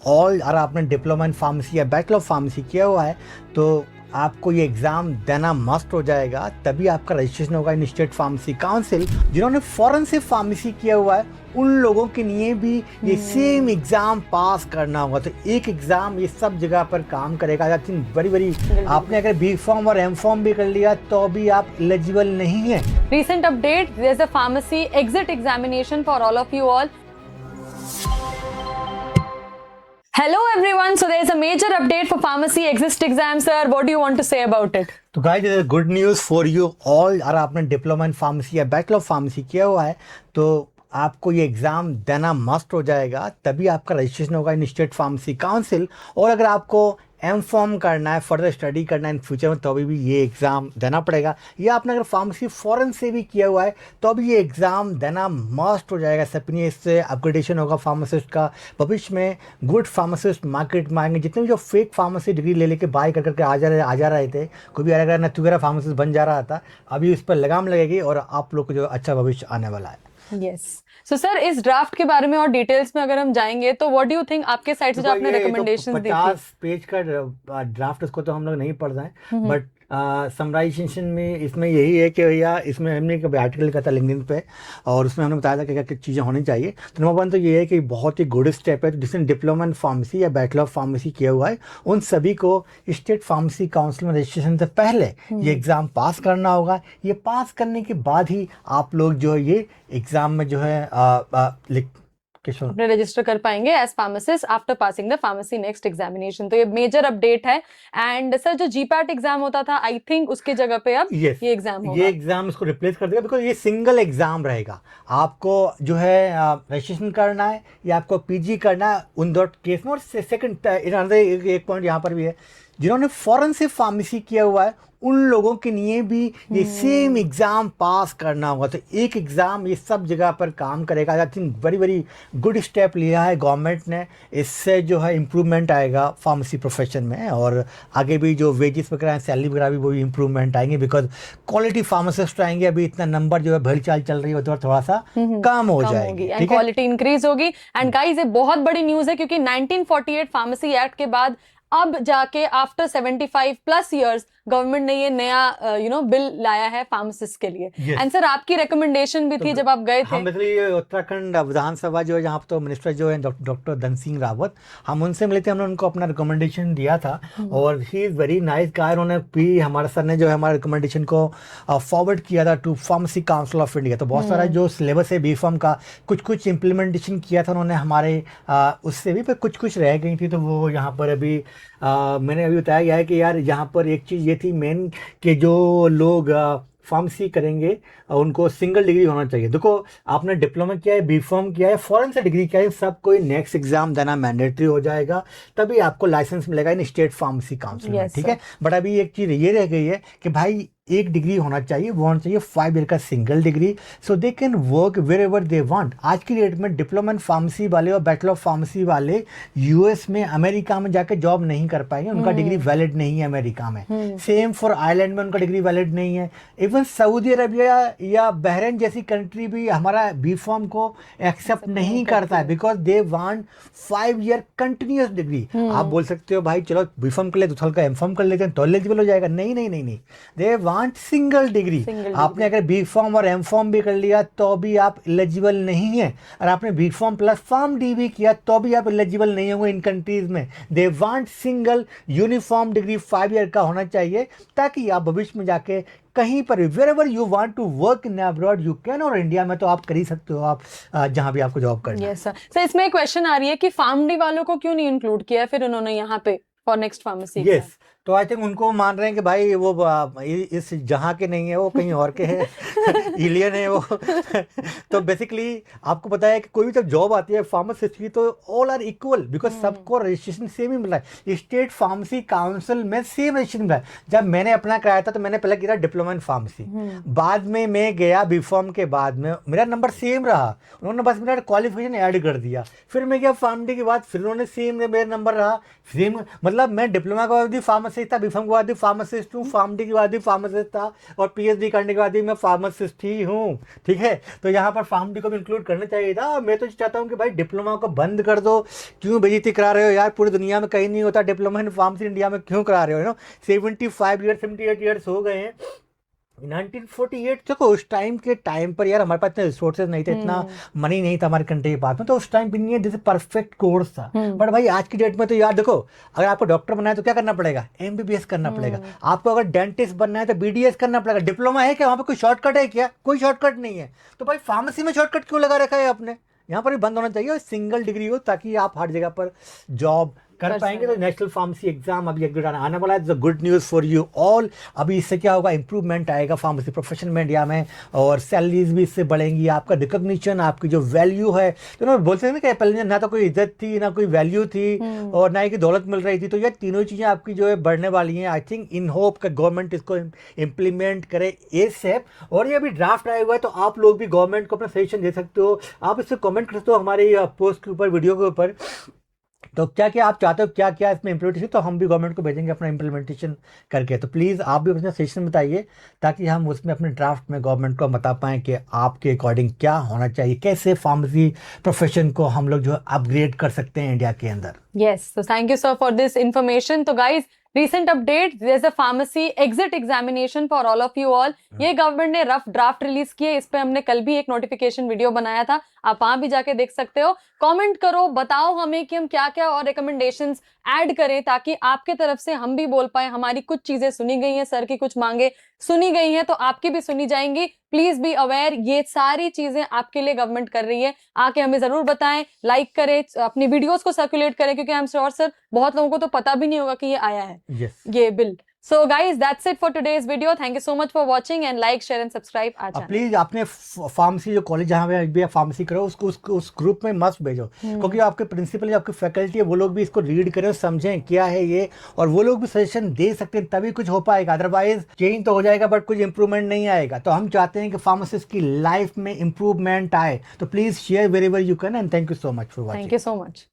All अगर आपने diploma in pharmacy या बैचलर ऑफ फार्मेसी किया हुआ है तो आपको ये एग्ज़ाम देना मस्ट हो जाएगा, तभी आपका रजिस्ट्रेशन होगा इन स्टेट फार्मेसी काउंसिल। जिन्होंने फॉरेन से फार्मेसी किया हुआ है उन लोगों के लिए भी ये सेम एग्ज़ाम पास करना होगा। तो एक एग्ज़ाम ये सब जगह पर काम करेगा। आई थिंक वेरी आपने अगर बी फॉर्म और एम फॉर्म भी कर लिया तो भी आप एलिजिबल नहीं है। Recent update, there's a pharmacy exit examination for all of you all. Hello everyone, so there's a major update for pharmacy exit exam, sir. What do you want to say about it? तो guys this is good news for you all. अगर आपने diploma in pharmacy या bachelor of pharmacy किया हुआ है तो आपको ये एग्ज़ाम देना मस्ट हो जाएगा, तभी आपका रजिस्ट्रेशन होगा इन स्टेट फार्मेसी काउंसिल। और अगर आपको एम फॉर्म करना है, फर्दर स्टडी करना है इन फ्यूचर में, तो अभी भी ये एग्ज़ाम देना पड़ेगा। या आपने अगर फार्मेसी फॉरेन से भी किया हुआ है तो अभी ये एग्ज़ाम देना मस्ट हो जाएगा। सपनी इससे अपग्रेडेशन होगा फार्मासिस्ट का। भविष्य में गुड फार्मासिस्ट मार्केट में आएंगे। जितने भी जो फेक फार्मेसी डिग्री ले लेके बाय कर करके आ जा रहे थे, कोई भी अगर नतुगरा फार्मासिस्ट बन जा रहा था, अभी उस पर लगाम लगेगी और आप लोग को जो अच्छा भविष्य आने वाला है। Yes. So sir, इस ड्राफ्ट के बारे में और डिटेल्स में अगर हम जाएंगे तो व्हाट डू यू थिंक, आपके साइड से जो आपने रिकमेंडेशंस दी थी? 50 पेज का ड्राफ्ट, उसको तो हम लोग नहीं पढ़ रहे हैं, बट समराइजेशन में इसमें यही है कि भैया इसमें हमने एक आर्टिकल लिखा था लिंक्डइन पे और उसमें हमने बताया था कि क्या क्या चीज़ें होनी चाहिए। तो नंबर 1 तो ये है कि बहुत ही गुड स्टेप है। जिसने डिप्लोमा इन फार्मेसी या बैचलर ऑफ फार्मेसी किया हुआ है उन सभी को स्टेट फार्मेसी काउंसिल में रजिस्ट्रेशन से पहले ये एग्ज़ाम पास करना होगा। ये पास करने के बाद ही आप लोग जो है ये एग्ज़ाम में जो है अपने रजिस्टर कर पाएंगे as pharmacist after passing the pharmacy next examination. तो ये मेजर अपडेट है। एंड सर जो जीपैट एग्जाम होता था, आई थिंक उसके जगह पे अब ये एग्जाम होगा। ये एग्जाम इसको रिप्लेस कर देगा, बिकॉज ये सिंगल एग्जाम रहेगा। आपको जो है रजिस्ट्रेशन करना है या आपको पीजी करना है उन दो केस में। और सेकंड एक पॉइंट यहाँ पर भी है, जिन्होंने फॉरेन से फार्मेसी किया हुआ है उन लोगों के लिए भी ये सेम एग्ज़ाम पास करना होगा। तो एक एग्ज़ाम ये सब जगह पर काम करेगा। I think very good step लिया है गवर्नमेंट ने। इससे जो है इम्प्रूवमेंट आएगा फार्मेसी प्रोफेशन में और आगे भी जो वेजेस वगैरह हैं, सैलरी वगैरह भी वो भी इम्प्रूवमेंट आएंगे, बिकॉज क्वालिटी फार्मासिस्ट आएंगे। अभी इतना नंबर जो है भली चाल चल रही है तो थोड़ा सा कम हो जाएगी एंड क्वालिटी इंक्रीज होगी। एंड गाइस ये बहुत बड़ी न्यूज़ है क्योंकि 1948 फार्मेसी एक्ट के बाद अब जाके आफ्टर 75 प्लस इयर्स गवर्नमेंट ने ये नया बिल लाया है फार्मासिस्ट के लिए। एंड सर आपकी रिकमेंडेशन भी थी जब आप गए थे। हम उत्तराखंड विधानसभा जो है जहाँ तो मिनिस्टर जो है डॉक्टर धन सिंह रावत, हम उनसे मिले थे, हमने उनको अपना रिकमेंडेशन दिया था और he is very nice guy. उन्होंने भी हमारे सर ने जो है हमारे रिकमेंडेशन को फॉरवर्ड किया था to pharmacy council of India. तो बहुत सारा जो सिलेबस है बी फॉर्म का कुछ इम्प्लीमेंटेशन किया था उन्होंने हमारे, उससे भी पर कुछ रह गई थी। तो वो यहाँ पर अभी मैंने अभी बताया गया है कि यार यहाँ पर एक चीज़ ये थी मेन कि जो लोग फार्मेसी करेंगे उनको सिंगल डिग्री होना चाहिए। देखो आपने डिप्लोमा किया है, बी फॉर्म किया है, फॉरेन से डिग्री किया है, सब कोई नेक्स्ट एग्जाम देना मैंडेटरी हो जाएगा, तभी आपको लाइसेंस मिलेगा इन स्टेट फार्मेसी काउंसिल में। ठीक है, बट अभी एक चीज़ ये रह गई है कि भाई एक डिग्री होना चाहिए, वो होना चाहिए 5 ईयर का single degree, so they can work wherever they want. आज की डेट में डिप्लोमा इन फार्मेसी वाले और बैचलर ऑफ फार्मेसी वाले यूएस में, अमेरिका में जाके जॉब नहीं कर पाएंगे, उनका डिग्री वैलिड नहीं है अमेरिका में। सेम फॉर आयरलैंड में उनका डिग्री वैलिड नहीं है। इवन सऊदी अरबिया या बहरीन जैसी कंट्री भी हमारा बी फॉर्म को एक्सेप्ट नहीं करता है, because they want 5 year continuous degree. आप बोल सकते हो भाई चलो बी फॉर्म कर ले तो थोड़ा एम फॉर्म कर लेते हैं तो एलिजिबल हो जाएगा। नहीं, दे सिंगल डिग्री। आपने अगर बी फॉर्म और एम फॉर्म भी कर लिया तो भी आप एलिजिबल नहीं है, और आपने B pharm plus pharm D भी किया तो भी आप एलिजिबल नहीं होंगे इन कंट्रीज में। They want single uniform degree 5 year का होना चाहिए, ताकि आप भविष्य में जाके कहीं पर wherever you want to work in abroad you can, और इंडिया में तो आप कर ही सकते हो, आप जहां भी आपको जॉब करना है। यस सर, इसमें एक क्वेश्चन आ रही है कि फार्म डी वालों को क्यों नहीं इंक्लूड किया फिर उन्होंने यहाँ पे फॉर नेक्स्ट फार्मेसी? यस, तो आई थिंक उनको मान रहे हैं कि भाई वो इस जहाँ के नहीं है, वो कहीं और के हैं, एलियन है वो। तो बेसिकली आपको पता है कि कोई भी जब जॉब आती है फार्मासिस्ट की तो ऑल आर इक्वल, बिकॉज सबको रजिस्ट्रेशन सेम ही मिल रहा है। स्टेट फार्मेसी काउंसिल में सेम रजिस्ट्रेशन मिला है। जब मैंने अपना कराया था तो मैंने पहले किया डिप्लोमा इन फार्मेसी, बाद में मैं गया बी फॉर्म के बाद में मेरा नंबर सेम रहा, उन्होंने बस मेरा क्वालिफिकेशन ऐड कर दिया। फिर मैं गया फार्मेसी के बाद, फिर उन्होंने सेम मेरा नंबर रहा सेम, मतलब मैं डिप्लोमा के बाद भी फार्मेसी फार्मासिस्ट था, बीफार्म के बाद भी फार्मासिस्ट हूँ, फार्मडी के बाद भी फार्मासिस्ट था, और पीएचडी करने के बाद भी मैं फार्मासिस्ट ही हूँ, ठीक है। तो यहाँ पर फार्मडी को भी इंक्लूड करना चाहिए था। मैं तो चाहता हूँ कि भाई डिप्लोमा को बंद कर दो, क्यों बेइज्जती करा रहे हो यार, पूरी दुनिया में कहीं नहीं होता डिप्लोमा इन फार्मेसी, इंडिया में क्यों करा रहे हो, 78 ईयर्स हो गए हैं। 1948 देखो, उस टाइम पर यार हमारे पास इतने रिसोर्सेज नहीं थे, इतना मनी नहीं था हमारे कंट्री के पास में, तो उस टाइम भी नहीं है जैसे परफेक्ट कोर्स था। बट भाई आज की डेट में तो यार देखो, अगर आपको डॉक्टर बनना है तो क्या करना पड़ेगा, एमबीबीएस करना पड़ेगा। आपको अगर डेंटिस्ट बनना है तो बीडीएस करना पड़ेगा। डिप्लोमा है क्या वहाँ पर, कोई शॉर्टकट है क्या? कोई शॉर्टकट नहीं है। तो भाई फार्मेसी में शॉर्टकट क्यों लगा रखा है आपने? यहाँ पर भी बंद होना चाहिए, और सिंगल डिग्री हो ताकि आप हर जगह पर जॉब कर पाएंगे। तो नेशनल फार्मेसी एग्जाम अभी एक आने वाला है, good news for you all. अभी इससे क्या होगा, इंप्रूवमेंट आएगा फार्मेसी प्रोफेशन में इंडिया में, और सैलरीज भी इससे बढ़ेंगी, आपका रिकॉग्निशन, आपकी जो वैल्यू है, तो ना बोलते हैं ना कि पहले ना तो कोई इज्जत थी, ना कोई वैल्यू थी, और ना ही दौलत मिल रही थी। तो ये तीनों चीज़ें आपकी जो है बढ़ने वाली हैं। आई थिंक इन होप का गवर्नमेंट इसको इम्प्लीमेंट करे एसेप। और ये अभी ड्राफ्ट आया हुआ है, तो आप लोग भी गवर्नमेंट को अपना सजेशन दे सकते हो, आप इससे कमेंट कर सकते हो हमारे पोस्ट के ऊपर, वीडियो के ऊपर। तो क्या क्या आप चाहते हो, क्या क्या इसमें इम्प्लीमेंटेशन, तो हम भी गवर्नमेंट को भेजेंगे अपना इम्प्लीमेंटेशन करके। तो प्लीज़ आप भी अपना सजेशन बताइए, ताकि हम उसमें अपने ड्राफ्ट में गवर्नमेंट को बता पाएँ कि आपके अकॉर्डिंग क्या होना चाहिए, कैसे फार्मेसी प्रोफेशन को हम लोग जो है अपग्रेड कर सकते हैं इंडिया के अंदर। Yes, so thank you sir for this information. तो guys, recent update, there's a pharmacy exit examination for all of you all. ये गवर्नमेंट ने रफ ड्राफ्ट रिलीज किए, इस पे हमने कल भी एक नोटिफिकेशन वीडियो बनाया था, आप वहां भी जाके देख सकते हो। कमेंट करो, बताओ हमें कि हम क्या क्या और रिकमेंडेशंस ऐड करें, ताकि आपके तरफ से हम भी बोल पाए। हमारी कुछ चीजें सुनी गई हैं, सर की कुछ मांगे सुनी गई हैं, तो आपकी भी सुनी जाएंगी। प्लीज बी अवेयर, ये सारी चीजें आपके लिए गवर्नमेंट कर रही है। आके हमें जरूर बताएं, लाइक करें, अपनी वीडियोस को सर्कुलेट करें, क्योंकि आई एम श्योर सर बहुत लोगों को तो पता भी नहीं होगा कि ये आया है, ये bill. So guys, that's it for today's video. Thank you so much for watching, and like, share and subscribe our channel. Please अपने फार्मेसी जो कॉलेज जहाँ पे भी आप फार्मेसी करो, उसको उस ग्रुप में मस्त भेजो, क्योंकि आपके प्रिंसिपल, आपकी फैकल्टी है, वो लोग भी इसको रीड करें, समझें क्या है ये, और वो लोग भी सजेशन दे सकते हैं, तभी कुछ हो पाएगा। अदरवाइज चेंज तो हो जाएगा बट कुछ इंप्रूवमेंट नहीं आएगा। तो हम चाहते हैं कि फार्मासिस्ट की लाइफ में इंप्रूवमेंट आए। तो please share wherever you can, and thank you so much for watching. Thank you so much.